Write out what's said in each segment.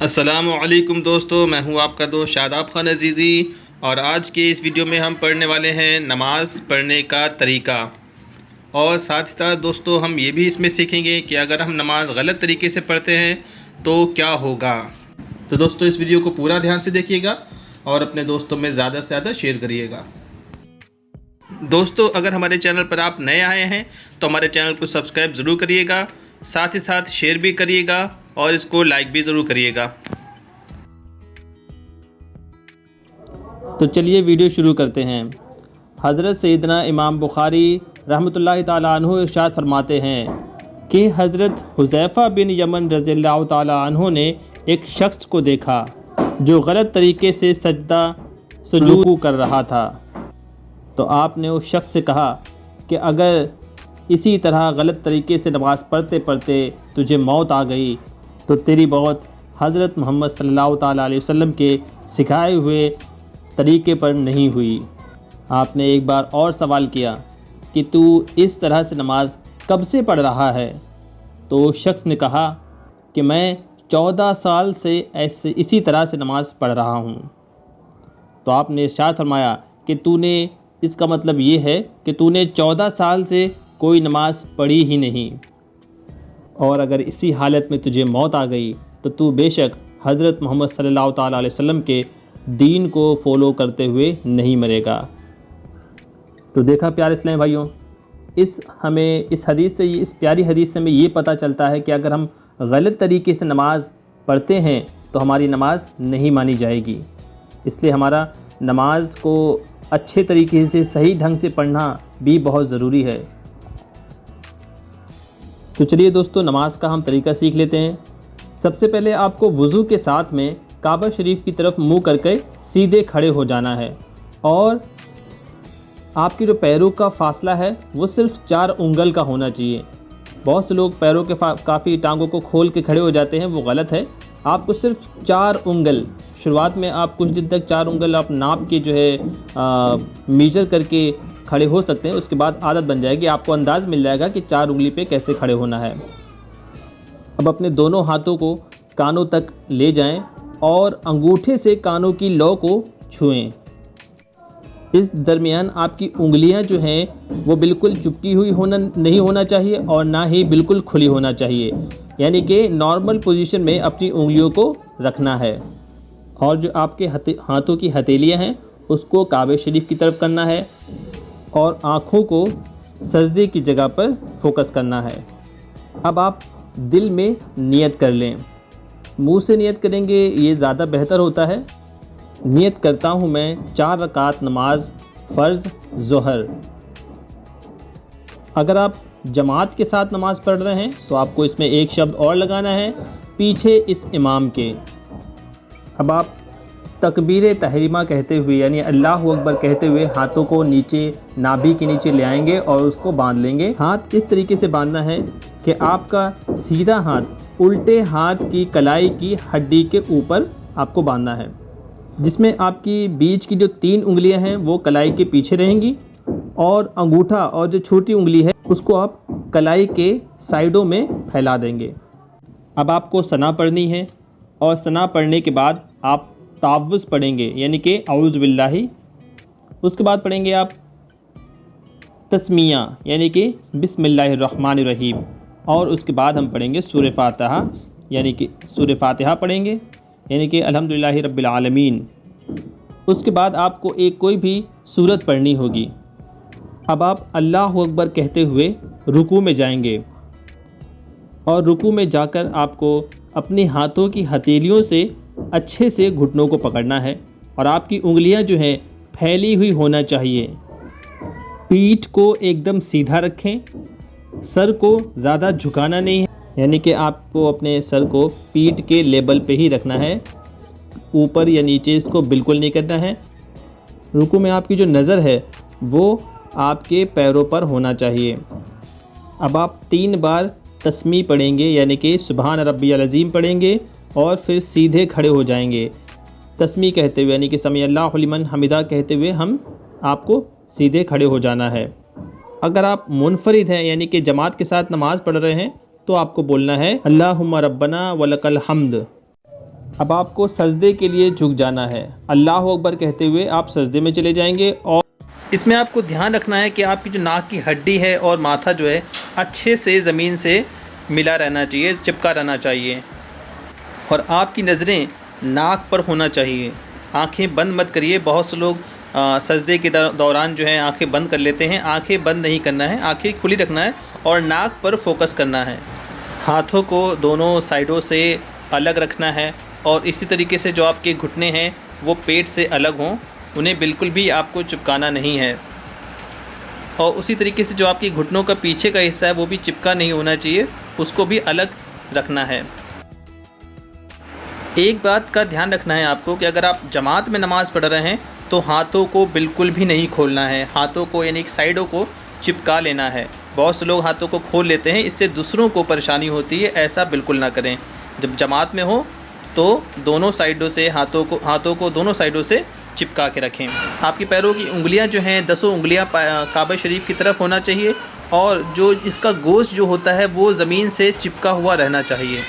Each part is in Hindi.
अस्सलामुअलैकुम दोस्तों, मैं हूं आपका दोस्त शादाब खान अजीज़ी और आज के इस वीडियो में हम पढ़ने वाले हैं नमाज़ पढ़ने का तरीका। और साथ ही साथ दोस्तों हम ये भी इसमें सीखेंगे कि अगर हम नमाज़ गलत तरीके से पढ़ते हैं तो क्या होगा। तो दोस्तों इस वीडियो को पूरा ध्यान से देखिएगा और अपने दोस्तों में ज़्यादा से ज़्यादा शेयर करिएगा। दोस्तों अगर हमारे चैनल पर आप नए आए हैं तो हमारे चैनल को सब्सक्राइब ज़रूर करिएगा, साथ ही साथ शेयर भी करिएगा और इसको लाइक भी ज़रूर करिएगा। तो चलिए वीडियो शुरू करते हैं। हज़रत सैयदना इमाम बुखारी रहमतुल्लाहि ताला अन्हु इरशाद फरमाते हैं कि हज़रत हुज़ैफ़ा बिन यमन रज़ियल्लाहु ताला अन्हु ने एक शख्स को देखा जो गलत तरीके से सजदा सुजूद कर रहा था। तो आपने उस शख्स से कहा कि अगर इसी तरह गलत तरीके से नमाज़ पढ़ते पढ़ते तुझे मौत आ गई तो तेरी मौत हज़रत मोहम्मद सल्लल्लाहु ताला अलैहि वसल्लम के सिखाए हुए तरीके पर नहीं हुई। आपने एक बार और सवाल किया कि तू इस तरह से नमाज़ कब से पढ़ रहा है? तो उस शख्स ने कहा कि मैं 14 साल से ऐसे इसी तरह से नमाज़ पढ़ रहा हूँ। तो आपने इरशाद फरमाया कि तूने, इसका मतलब ये है कि तूने 14 साल से कोई नमाज़ पढ़ी ही नहीं, और अगर इसी हालत में तुझे मौत आ गई तो तू बेशक हज़रत मोहम्मद सल्लल्लाहु ताला अलैहि वसल्लम के दीन को फॉलो करते हुए नहीं मरेगा। तो देखा प्यारे इस्लामी भाइयों, इस हदीस से, इस प्यारी हदीस से हमें ये पता चलता है कि अगर हम गलत तरीके से नमाज़ पढ़ते हैं तो हमारी नमाज़ नहीं मानी जाएगी। इसलिए हमारा नमाज को अच्छे तरीके से, सही ढंग से पढ़ना भी बहुत ज़रूरी है। तो चलिए दोस्तों नमाज का हम तरीका सीख लेते हैं। सबसे पहले आपको वज़ू के साथ में काबा शरीफ की तरफ मुंह करके सीधे खड़े हो जाना है और आपकी जो पैरों का फासला है वो सिर्फ 4 उंगल का होना चाहिए। बहुत से लोग पैरों के काफ़ी टांगों को खोल के खड़े हो जाते हैं, वो गलत है। आपको सिर्फ 4 उंगल, शुरुआत में आप कुछ दिन तक 4 उंगल आप नाप के जो है मीजर करके खड़े हो सकते हैं। उसके बाद आदत बन जाएगी, आपको अंदाज़ मिल जाएगा कि 4 उंगली पे कैसे खड़े होना है। अब अपने दोनों हाथों को कानों तक ले जाएं और अंगूठे से कानों की लौ को छुएं। इस दरमियान आपकी उंगलियां जो हैं वो बिल्कुल चिपकी हुई नहीं होना चाहिए और ना ही बिल्कुल खुली होना चाहिए, यानी कि नॉर्मल पोजीशन में अपनी उंगलियों को रखना है। और जो आपके हाथों की हथेलियां हैं उसको काबे शरीफ की तरफ करना है और आँखों को सजदे की जगह पर फोकस करना है। अब आप दिल में नियत कर लें। मुंह से नियत करेंगे ये ज़्यादा बेहतर होता है। नियत करता हूँ मैं 4 रकात नमाज फ़र्ज़ ज़ोहर। अगर आप जमात के साथ नमाज़ पढ़ रहे हैं तो आपको इसमें एक शब्द और लगाना है, पीछे इस इमाम के। अब आप तकबीर तहरीमा कहते हुए यानी अल्लाह अकबर कहते हुए हाथों को नीचे नाभि के नीचे ले आएंगे और उसको बांध लेंगे। हाथ इस तरीके से बांधना है कि आपका सीधा हाथ उल्टे हाथ की कलाई की हड्डी के ऊपर आपको बांधना है, जिसमें आपकी बीच की जो 3 उंगलियां हैं वो कलाई के पीछे रहेंगी और अंगूठा और जो छोटी उंगली है उसको आप कलाई के साइडों में फैला देंगे। अब आपको सना पढ़नी है और सना पढ़ने के बाद आप तावुज़ पढ़ेंगे यानी कि औज़ु बिल्लाहि। उसके बाद पढ़ेंगे आप तस्मिया यानी कि बिस्मिल्लाहिर्रहमानिर्रहीम और उसके बाद हम पढ़ेंगे सूरह फातिहा यानी कि सूरह फातिहा पढ़ेंगे यानी कि अल्हम्दुलिल्लाहि रब्बिल आलमीन। उसके बाद आपको कोई भी सूरत पढ़नी होगी। अब आप अल्लाह अकबर कहते हुए रुकू में जाएंगे और रुकू में जाकर आपको अपने हाथों की हथेलियों से अच्छे से घुटनों को पकड़ना है और आपकी उंगलियां जो हैं फैली हुई होना चाहिए। पीठ को एकदम सीधा रखें, सर को ज़्यादा झुकाना नहीं है, यानी कि आपको अपने सर को पीठ के लेवल पे ही रखना है, ऊपर या नीचे इसको बिल्कुल नहीं करना है। रुकू में आपकी जो नज़र है वो आपके पैरों पर होना चाहिए। अब आप 3 बार तस्मीह पढ़ेंगे यानी कि सुबहान रब्बियल अज़ीम पढ़ेंगे और फिर सीधे खड़े हो जाएंगे तस्मीह कहते हुए यानी कि समी अल्लाहु लिमन हमिदा कहते हुए आपको सीधे खड़े हो जाना है। अगर आप मुनफरिद हैं यानी कि जमात के साथ नमाज़ पढ़ रहे हैं तो आपको बोलना है अल्लाहुम्मा रब्बना वलकल हम्द। अब आपको सजदे के लिए झुक जाना है। अल्लाह अकबर कहते हुए आप सजदे में चले जाएंगे। और इसमें आपको ध्यान रखना है कि आपकी जो नाक की हड्डी है और माथा जो है अच्छे से ज़मीन से मिला रहना चाहिए, चिपका रहना चाहिए। और आपकी नज़रें नाक पर होना चाहिए। आंखें बंद मत करिए। बहुत से लोग सजदे के दौरान जो है आंखें बंद कर लेते हैं। आंखें बंद नहीं करना है, आंखें खुली रखना है और नाक पर फोकस करना है। हाथों को दोनों साइडों से अलग रखना है और इसी तरीके से जो आपके घुटने हैं वो पेट से अलग हों, उन्हें बिल्कुल भी आपको चिपकाना नहीं है। और उसी तरीके से जो आपके घुटनों का पीछे का हिस्सा है वो भी चिपका नहीं होना चाहिए, उसको भी अलग रखना है। एक बात का ध्यान रखना है आपको कि अगर आप जमात में नमाज़ पढ़ रहे हैं तो हाथों को बिल्कुल भी नहीं खोलना है। हाथों को यानी साइडों को चिपका लेना है। बहुत से लोग हाथों को खोल लेते हैं, इससे दूसरों को परेशानी होती है। ऐसा बिल्कुल ना करें। जब जमात में हो तो दोनों साइडों से हाथों को दोनों साइडों से चिपका के रखें। आपकी पैरों की उंगलियां जो हैं 10 उंगलियां काबा शरीफ की तरफ होना चाहिए और जो इसका गोश्त जो होता है वो ज़मीन से चिपका हुआ रहना चाहिए।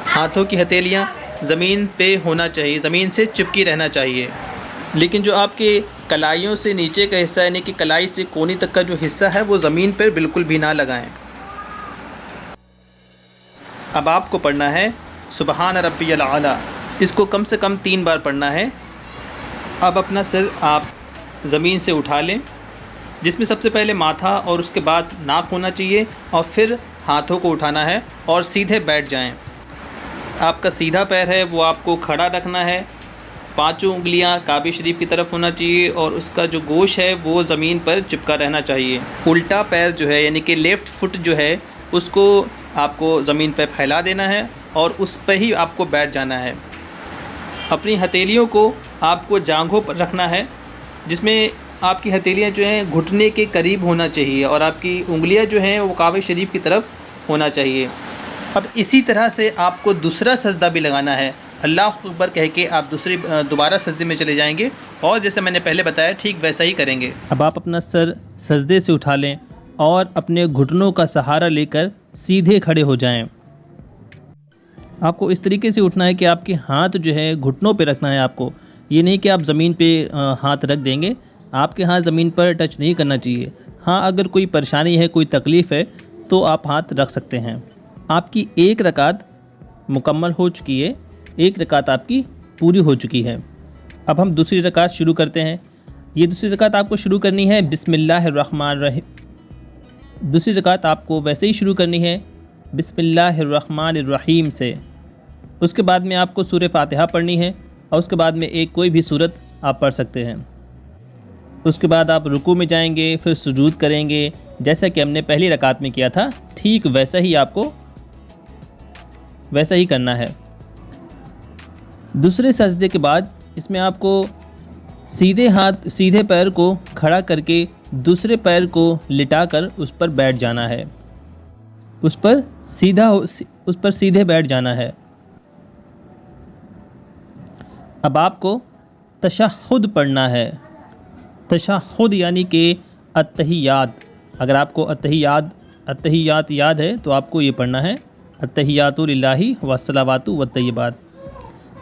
हाथों की हथेलियां ज़मीन पे होना चाहिए, ज़मीन से चिपकी रहना चाहिए। लेकिन जो आपके कलाइयों से नीचे का हिस्सा यानी कि कलाई से कोनी तक का जो हिस्सा है वो ज़मीन पर बिल्कुल भी ना लगाएं। अब आपको पढ़ना है सुबहान रब्बियल आला। इसको कम से कम 3 बार पढ़ना है। अब अपना सिर आप ज़मीन से उठा लें, जिसमें सबसे पहले माथा और उसके बाद नाक होना चाहिए और फिर हाथों को उठाना है और सीधे बैठ जाएं। आपका सीधा पैर है वो आपको खड़ा रखना है। 5 उंगलियां काबे शरीफ की तरफ होना चाहिए और उसका जो गोश है वो ज़मीन पर चिपका रहना चाहिए। उल्टा पैर जो है यानी कि लेफ़्ट फुट जो है उसको आपको ज़मीन पर फैला देना है और उस पर ही आपको बैठ जाना है। अपनी हथेलियों को आपको जांघों पर रखना है, जिसमें आपकी हथेलियां जो हैं घुटने के करीब होना चाहिए और आपकी उंगलियां जो हैं वो काबे शरीफ की तरफ होना चाहिए। अब इसी तरह से आपको दूसरा सजदा भी लगाना है। अल्लाह अकबर कह के आप दोबारा सजदे में चले जाएंगे और जैसे मैंने पहले बताया ठीक वैसा ही करेंगे। अब आप अपना सर सजदे से उठा लें और अपने घुटनों का सहारा लेकर सीधे खड़े हो जाएं। आपको इस तरीके से उठना है कि आपके हाथ जो है घुटनों पे रखना है आपको। ये नहीं कि आप ज़मीन पे हाथ रख देंगे। आपके हाथ ज़मीन पर टच नहीं करना चाहिए। हाँ, अगर कोई परेशानी है, कोई तकलीफ़ है तो आप हाथ रख सकते हैं। आपकी एक रकात मुकम्मल हो चुकी है, एक रकात आपकी पूरी हो चुकी है। अब हम दूसरी रकात शुरू करते हैं। ये दूसरी रकात आपको शुरू करनी है बिस्मिल्लाहिर्रहमानिर्रहीम। दूसरी रकात आपको वैसे ही शुरू करनी है बिस्मिल्लाहिर्रहमानिर्रहीम से। उसके बाद में आपको सूरह फातिहा पढ़नी है और उसके बाद में एक कोई भी सूरत आप पढ़ सकते हैं। उसके बाद आप रुकू में जाएंगे, फिर सुजूद करेंगे, जैसा कि हमने पहली रकात में किया था ठीक वैसा ही आपको वैसा ही करना है। दूसरे सजदे के बाद इसमें आपको सीधे पैर को खड़ा करके दूसरे पैर को लिटाकर उस पर बैठ जाना है। उस पर सीधे बैठ जाना है। अब आपको तशहुद पढ़ना है। तशहुद यानी कि अत्तहियात। अगर आपको अत्तहियात याद है तो आपको ये पढ़ना है अत्तहियातु लिल्लाहि वस्सलावातु वत्तय्यिबात।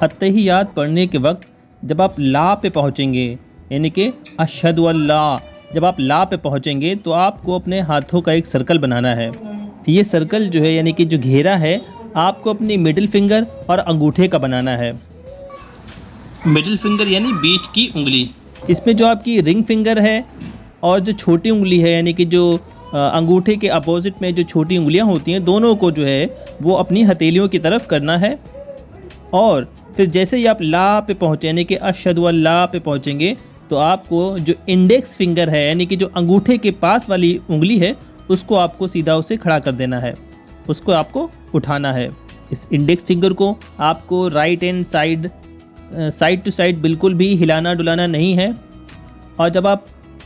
अत्तहियात पढ़ने के वक्त जब आप ला पे पहुँचेंगे यानी कि अशहदु अल्ला, जब आप ला पे पहुँचेंगे तो आपको अपने हाथों का एक सर्कल बनाना है। ये सर्कल जो है यानी कि जो घेरा है आपको अपनी मिडिल फिंगर और अंगूठे का बनाना है। मिडिल फिंगर यानी बीच की उंगली, इसमें जो आपकी रिंग फिंगर है और जो छोटी उंगली है यानी कि जो अंगूठे के अपोजिट में जो छोटी उंगलियां होती हैं दोनों को जो है वो अपनी हथेलियों की तरफ करना है। और फिर जैसे ही आप ला पे पहुँचे यानी कि अशहदु अल्ला पे पहुँचेंगे तो आपको जो इंडेक्स फिंगर है यानी कि जो अंगूठे के पास वाली उंगली है उसको आपको सीधा उसे खड़ा कर देना है, उसको आपको उठाना है। इस इंडेक्स फिंगर को आपको right and side to side बिल्कुल भी हिलाना डुलाना नहीं है। और जब आप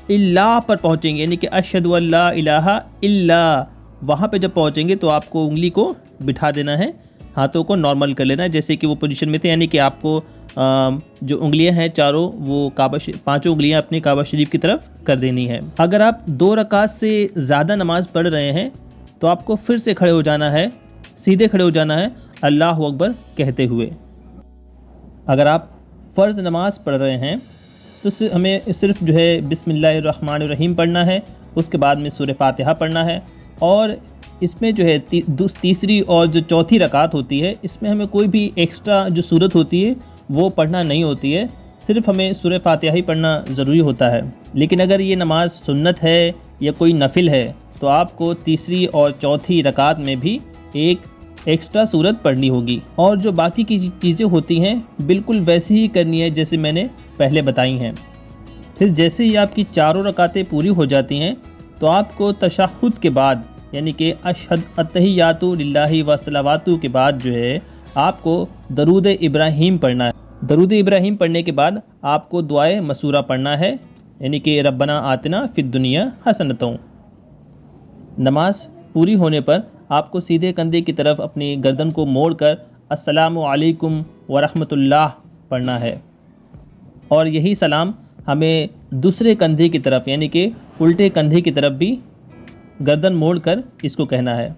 इल्ला पर पहुँचेंगे यानी कि अशहदु अल्ला इलाहा इल्ला, वहाँ पे जब पहुँचेंगे तो आपको उंगली को बिठा देना है, हाथों को नॉर्मल कर लेना है जैसे कि वो पोजीशन में थे। यानी कि आपको जो उंगलियां हैं चारों वो पांचों उंगलियां अपनी काबा शरीफ की तरफ कर देनी है। अगर आप 2 रकात से ज़्यादा नमाज़ पढ़ रहे हैं तो आपको फिर से खड़े हो जाना है, सीधे खड़े हो जाना है अल्लाह अकबर कहते हुए। अगर आप फ़र्ज़ नमाज़ पढ़ रहे हैं तो हमें सिर्फ जो है बिस्मिल्लाहिर्रहमानिर्रहीम पढ़ना है, उसके बाद में सूरह फातिहा पढ़ना है। और इसमें जो है तीसरी और जो चौथी रकात होती है, इसमें हमें कोई भी एक्स्ट्रा जो सूरत होती है वो पढ़ना नहीं होती है, सिर्फ हमें सूरह फातिहा ही पढ़ना ज़रूरी होता है। लेकिन अगर ये नमाज सुन्नत है या कोई नफिल है तो आपको तीसरी और चौथी रकात में भी एक एक्स्ट्रा सूरत पढ़नी होगी। और जो बाकी की चीज़ें होती हैं बिल्कुल वैसी ही करनी है जैसे मैंने पहले बताई हैं। फिर जैसे ही आपकी चारों रकातें पूरी हो जाती हैं तो आपको तशहुद के बाद यानी कि अशहद अत्तहियातु लिल्लाहि व सलावातु के बाद जो है आपको दरूद इब्राहीम पढ़ना है। दरूद इब्राहीम पढ़ने के बाद आपको दुआए मसूरा पढ़ना है, यानी कि रब्बना आतिना फिद दुनिया हसनतों। नमाज पूरी होने पर आपको सीधे कंधे की तरफ अपनी गर्दन को मोड़कर अस्सलामु अलैकुम व रहमतुल्लाह पढ़ना है। और यही सलाम हमें दूसरे कंधे की तरफ यानी कि उल्टे कंधे की तरफ भी गर्दन मोड़कर इसको कहना है।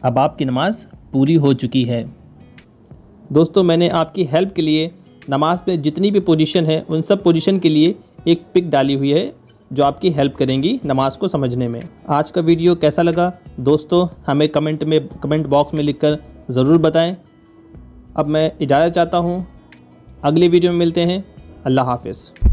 अब आपकी नमाज पूरी हो चुकी है। दोस्तों, मैंने आपकी हेल्प के लिए नमाज में जितनी भी पोजीशन है उन सब पोजीशन के लिए एक पिक डाली हुई है जो आपकी हेल्प करेंगी नमाज को समझने में। आज का वीडियो कैसा लगा दोस्तों, हमें कमेंट बॉक्स में लिखकर ज़रूर बताएं। अब मैं इजाज़त चाहता हूँ, अगले वीडियो में मिलते हैं। अल्लाह हाफ़िज़।